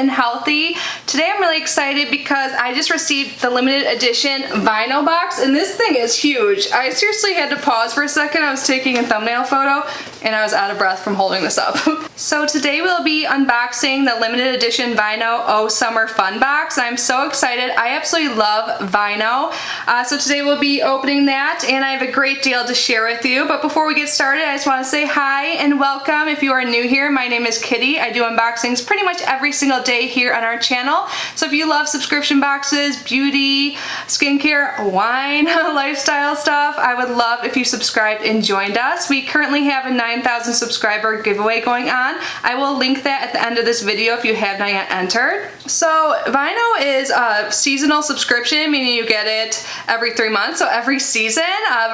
and healthy. Today I'm really excited because I just received the limited edition vinyl box, and this thing is huge. I seriously had to pause for a second. I was taking a thumbnail photo and I was out of breath from holding this up. So today we'll be unboxing the limited edition Vinyl Oh Summer Fun Box. I'm so excited. I absolutely love vinyl. So today we'll be opening that, and I have a great deal to share with you. But before we get started, I just want to say hi and welcome. If you are new here, my name is Kitty. I do unboxings pretty much every single day here on our channel. So if you love subscription boxes, beauty, skincare, wine, lifestyle stuff, I would love if you subscribed and joined us. We currently have a 9,000 subscriber giveaway going on. I will link that at the end of this video if you have not yet entered. So vinyl is a seasonal subscription, meaning you get it every 3 months, so every season.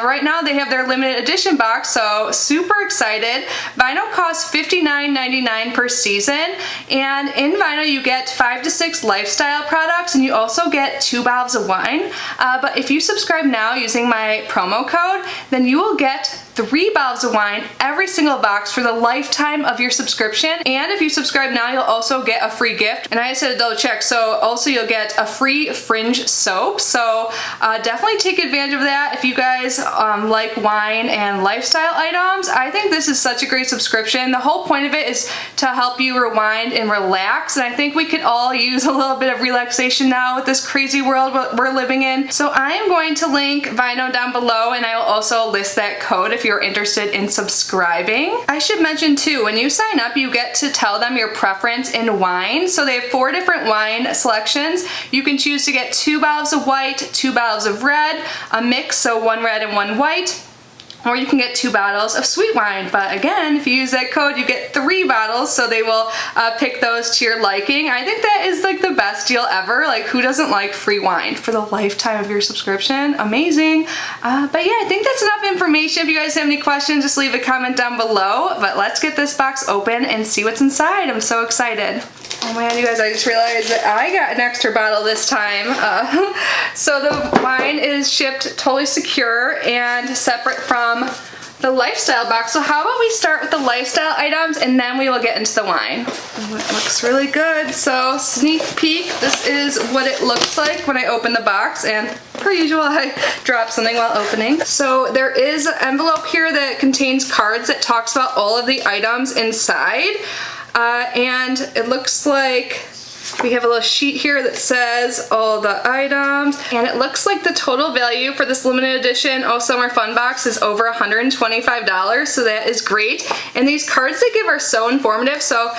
Right now they have their limited edition box, so super excited. Vinyl costs $59.99 per season, and in vinyl you get 5 to 6 lifestyle products, and you also get 2 bottles of wine. But if you subscribe now using my promo code, then you will get 3 bottles of wine every single box for the lifetime of your subscription. And if you subscribe now, you'll also get a free gift. And I just had to double check, so also you'll get a free Fringe soap. So definitely take advantage of that if you guys like wine and lifestyle items. I think this is such a great subscription. The whole point of it is to help you rewind and relax, and I think we could all use a little bit of relaxation now with this crazy world we're living in. So I am going to link Vinyl down below, and I will also list that code if you're interested in subscribing. I should mention too, when you sign up, you get to tell them your preference in wine. So they have 4 different wine selections. You can choose to get 2 bottles of white, 2 bottles of red, a mix, so 1 red and 1 white, or you can get 2 bottles of sweet wine. But again, if you use that code, you get 3 bottles, so they will pick those to your liking. I think that is like the best deal ever. Like, who doesn't like free wine for the lifetime of your subscription? Amazing. But yeah, I think that's enough information. If you guys have any questions, just leave a comment down below. But let's get this box open and see what's inside. I'm so excited. Oh my god, you guys, I just realized that I got an extra bottle this time. So the wine is shipped totally secure and separate from the lifestyle box. So how about we start with the lifestyle items and then we will get into the wine. Oh, it looks really good. So sneak peek, this is what it looks like when I open the box, and per usual I dropped something while opening. So there is an envelope here that contains cards that talks about all of the items inside. And it looks like we have a little sheet here that says all the items, and it looks like the total value for this limited edition Oh Summer Fun Box is over $125, so that is great. And these cards they give are so informative, so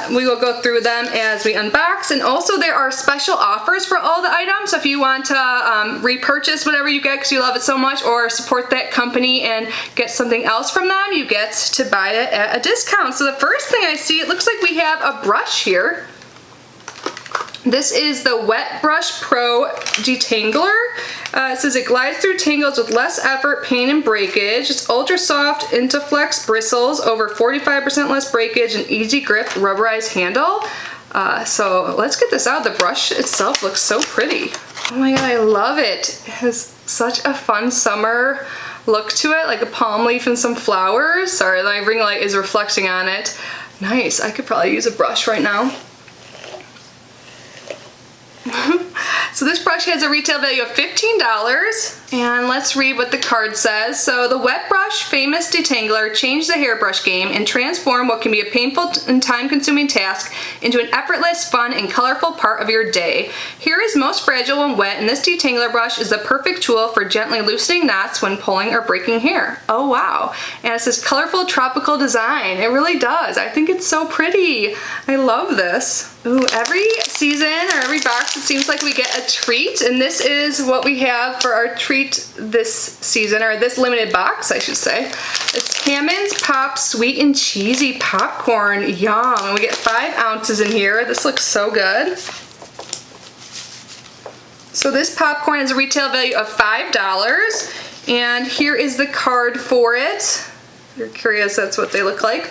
we will go through them as we unbox. And also there are special offers for all the items, so if you want to repurchase whatever you get because you love it so much, or support that company and get something else from them, you get to buy it at a discount. So the first thing I see, it looks like we have a brush here. This is the Wet Brush Pro Detangler. It says it glides through tangles with less effort, pain, and breakage. It's ultra soft Intaflex bristles, over 45% less breakage, and easy grip rubberized handle. So let's get this out. The brush itself looks so pretty. Oh my god, I love it. It has such a fun summer look to it, like a palm leaf and some flowers. Sorry, my ring light is reflecting on it. Nice. I could probably use a brush right now. So this brush has a retail value of $15, and let's read what the card says. So the Wet Brush Famous Detangler changed the hairbrush game and transformed what can be a painful and time-consuming task into an effortless, fun, and colorful part of your day. Hair is most fragile when wet, and this detangler brush is the perfect tool for gently loosening knots when pulling or breaking hair. Oh wow. And it says colorful tropical design. It really does. I think it's so pretty. I love this. Ooh, every season or every box it seems like we get a treat, and this is what we have for our treat this season, or this limited box I should say. It's Hammond's Pop Sweet and Cheesy Popcorn. Yum. And we get 5 ounces in here. This looks so good. So this popcorn has a retail value of $5, and here is the card for it. If you're curious, that's what they look like.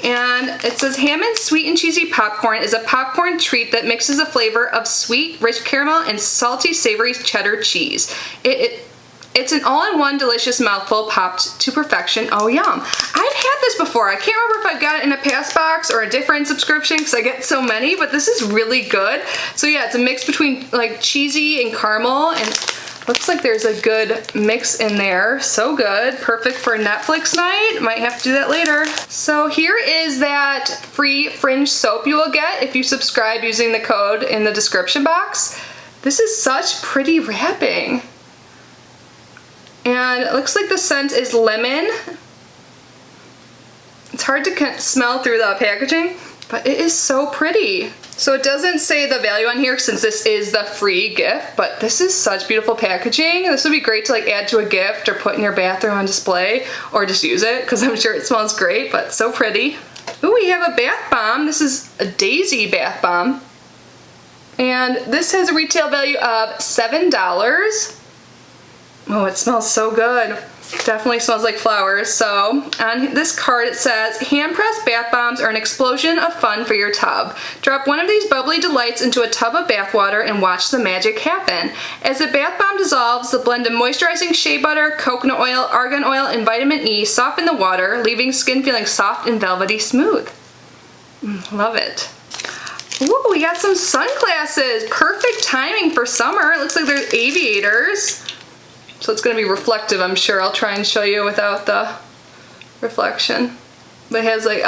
And it says Hammond's Sweet and Cheesy Popcorn is a popcorn treat that mixes a flavor of sweet, rich caramel and salty, savory cheddar cheese. It It's an all-in-one delicious mouthful popped to perfection. Oh, yum. I've had this before. I can't remember if I've got it in a past box or a different subscription because I get so many, but this is really good. So yeah, it's a mix between like cheesy and caramel, and looks like there's a good mix in there. So good. Perfect for Netflix night. Might have to do that later. So here is that free fringe soap you will get if you subscribe using the code in the description box. This is such pretty wrapping. And it looks like the scent is lemon. It's hard to smell through the packaging, but it is so pretty. So it doesn't say the value on here since this is the free gift, but this is such beautiful packaging. This would be great to like add to a gift or put in your bathroom on display, or just use it because I'm sure it smells great, but so pretty. Ooh, we have a bath bomb. This is a Daisy bath bomb. And this has a retail value of $7. Oh, it smells so good. Definitely smells like flowers. So on this card it says, hand-pressed bath bombs are an explosion of fun for your tub. Drop one of these bubbly delights into a tub of bath water and watch the magic happen. As the bath bomb dissolves, the blend of moisturizing shea butter, coconut oil, argan oil, and vitamin E soften the water, leaving skin feeling soft and velvety smooth. Love it. Ooh, we got some sunglasses. Perfect timing for summer. It looks like they're aviators. So it's going to be reflective, I'm sure. I'll try and show you without the reflection. But it has like,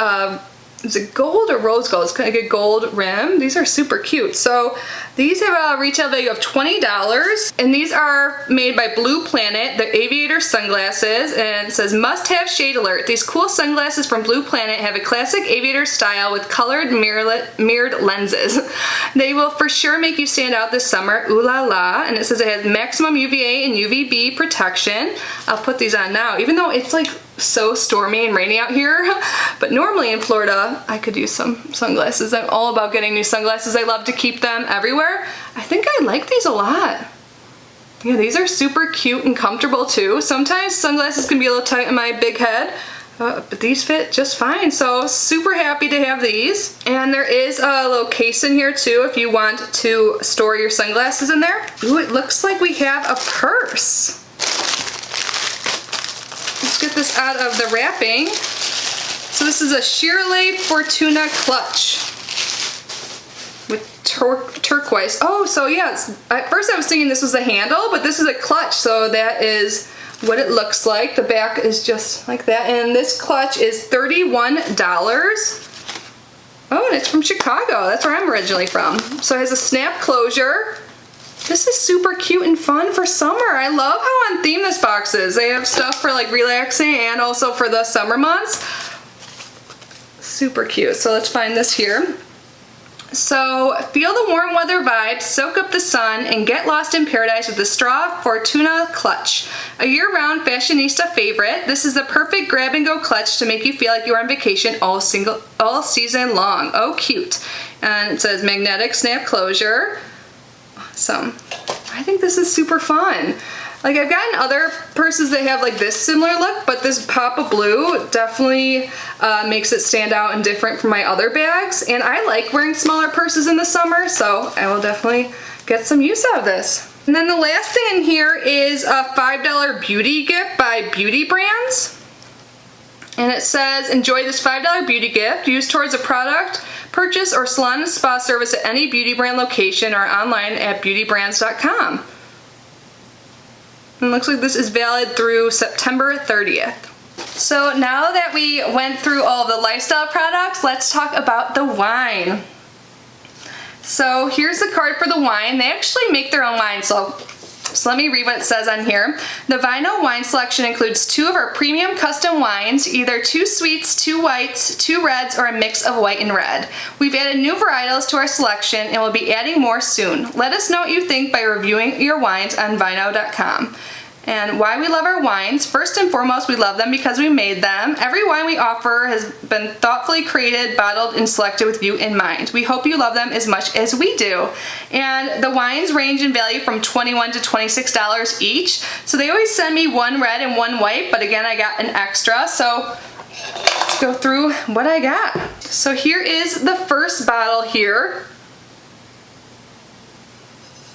is it gold or rose gold? It's kind of like a gold rim. These are super cute. So these have a retail value of $20. And these are made by Blue Planet, the aviator sunglasses. And it says, must have shade alert. These cool sunglasses from Blue Planet have a classic aviator style with colored mirrored lenses. They will for sure make you stand out this summer. Ooh la la. And it says it has maximum UVA and UVB protection. I'll put these on now, even though it's like so stormy and rainy out here. But normally in Florida, I could use some sunglasses. I'm all about getting new sunglasses. I love to keep them everywhere. I think I like these a lot. Yeah, these are super cute and comfortable too. Sometimes sunglasses can be a little tight on my big head, but these fit just fine. So super happy to have these. And there is a little case in here too if you want to store your sunglasses in there. Ooh, it looks like we have a purse. Let's get this out of the wrapping. So this is a Shirley Fortuna clutch with turquoise. Oh, so yes, at first I was thinking this was a handle, but this is a clutch, so that is what it looks like. The back is just like that, and this clutch is $31. Oh, and it's from Chicago. That's where I'm originally from. So it has a snap closure. This is super cute and fun for summer. I love how on theme this box is. They have stuff for like relaxing and also for the summer months. Super cute. So let's find this here. So feel the warm weather vibe, soak up the sun, and get lost in paradise with the Straw Fortuna clutch. A year-round fashionista favorite, this is the perfect grab-and-go clutch to make you feel like you're on vacation all season long. Oh, cute. And it says magnetic snap closure. Awesome. I think this is super fun. Like I've gotten other purses that have like this similar look, but this pop of blue definitely makes it stand out and different from my other bags. And I like wearing smaller purses in the summer, so I will definitely get some use out of this. And then the last thing in here is a $5 beauty gift by Beauty Brands. And it says, enjoy this $5 beauty gift used towards a product purchase or salon and spa service at any beauty brand location or online at beautybrands.com. And it looks like this is valid through September 30th. So now that we went through all of the lifestyle products, let's talk about the wine. So here's the card for the wine. They actually make their own wine, so let me read what it says on here. The Vino wine selection includes 2 of our premium custom wines, either 2 sweets, 2 whites, 2 reds, or a mix of white and red. We've added new varietals to our selection and we'll be adding more soon. Let us know what you think by reviewing your wines on vino.com. And why we love our wines. First and foremost, we love them because we made them. Every wine we offer has been thoughtfully created, bottled, and selected with you in mind. We hope you love them as much as we do. And the wines range in value from $21 to $26 each. So they always send me 1 red and 1 white, but again, I got an extra. So let's go through what I got. So here is the first bottle here.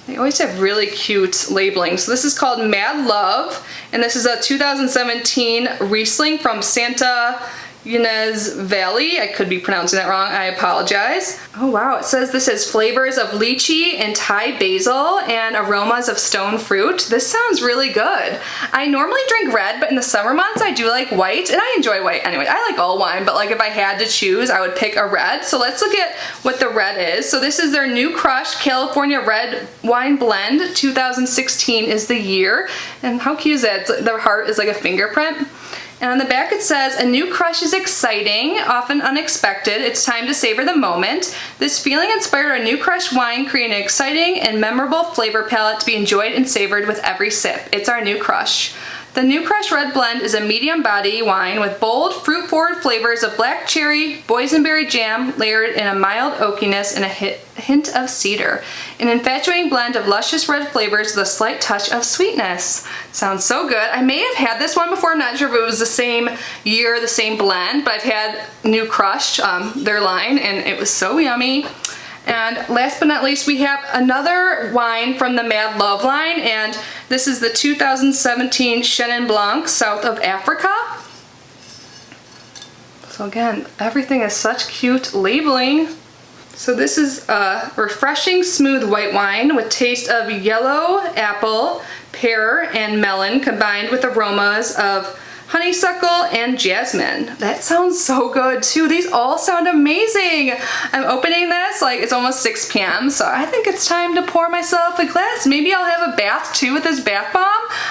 They always have really cute labeling. So this is called Mad Love, and this is a 2017 Riesling from Santa Ynez Valley. I could be pronouncing that wrong, I apologize. Oh wow, it says this has flavors of lychee and Thai basil and aromas of stone fruit. This sounds really good. I normally drink red, but in the summer months I do like white, and I enjoy white anyway. I like all wine, but like if I had to choose, I would pick a red. So let's look at what the red is. So this is their New Crush California Red Wine Blend. 2016 is the year. And how cute is that? Their heart is like a fingerprint. And on the back it says, a new crush is exciting, often unexpected. It's time to savor the moment. This feeling inspired our new crush wine, creating an exciting and memorable flavor palette to be enjoyed and savored with every sip. It's our new crush. The New Crush Red Blend is a medium body wine with bold, fruit-forward flavors of black cherry, boysenberry jam, layered in a mild oakiness and a hint of cedar. An infatuating blend of luscious red flavors with a slight touch of sweetness. Sounds so good. I may have had this one before. I'm not sure if it was the same year, the same blend, but I've had New Crush, their line, and it was so yummy. And last but not least, we have another wine from the Mad Love line, and this is the 2017 Chenin Blanc, South of Africa. So again, everything is such cute labeling. So this is a refreshing, smooth white wine with taste of yellow apple, pear, and melon combined with aromas of honeysuckle and jasmine. That sounds so good too. These all sound amazing. I'm opening this, like it's almost 6 p.m. so I think it's time to pour myself a glass. Maybe I'll have a bath too with this bath bomb.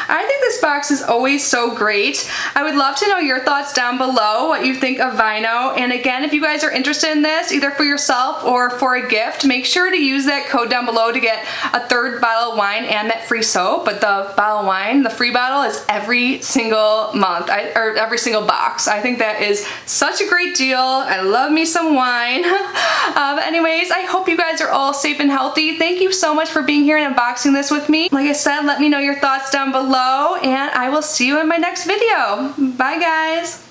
I think this box is always so great. I would love to know your thoughts down below, what you think of Vino. And again, if you guys are interested in this, either for yourself or for a gift, make sure to use that code down below to get a 3rd bottle of wine and that free soap. But the bottle of wine, the free bottle, is every single month. Or every single box. I think that is such a great deal. I love me some wine. Anyways, I hope you guys are all safe and healthy. Thank you so much for being here and unboxing this with me. Like I said, let me know your thoughts down below, and I will see you in my next video. Bye guys.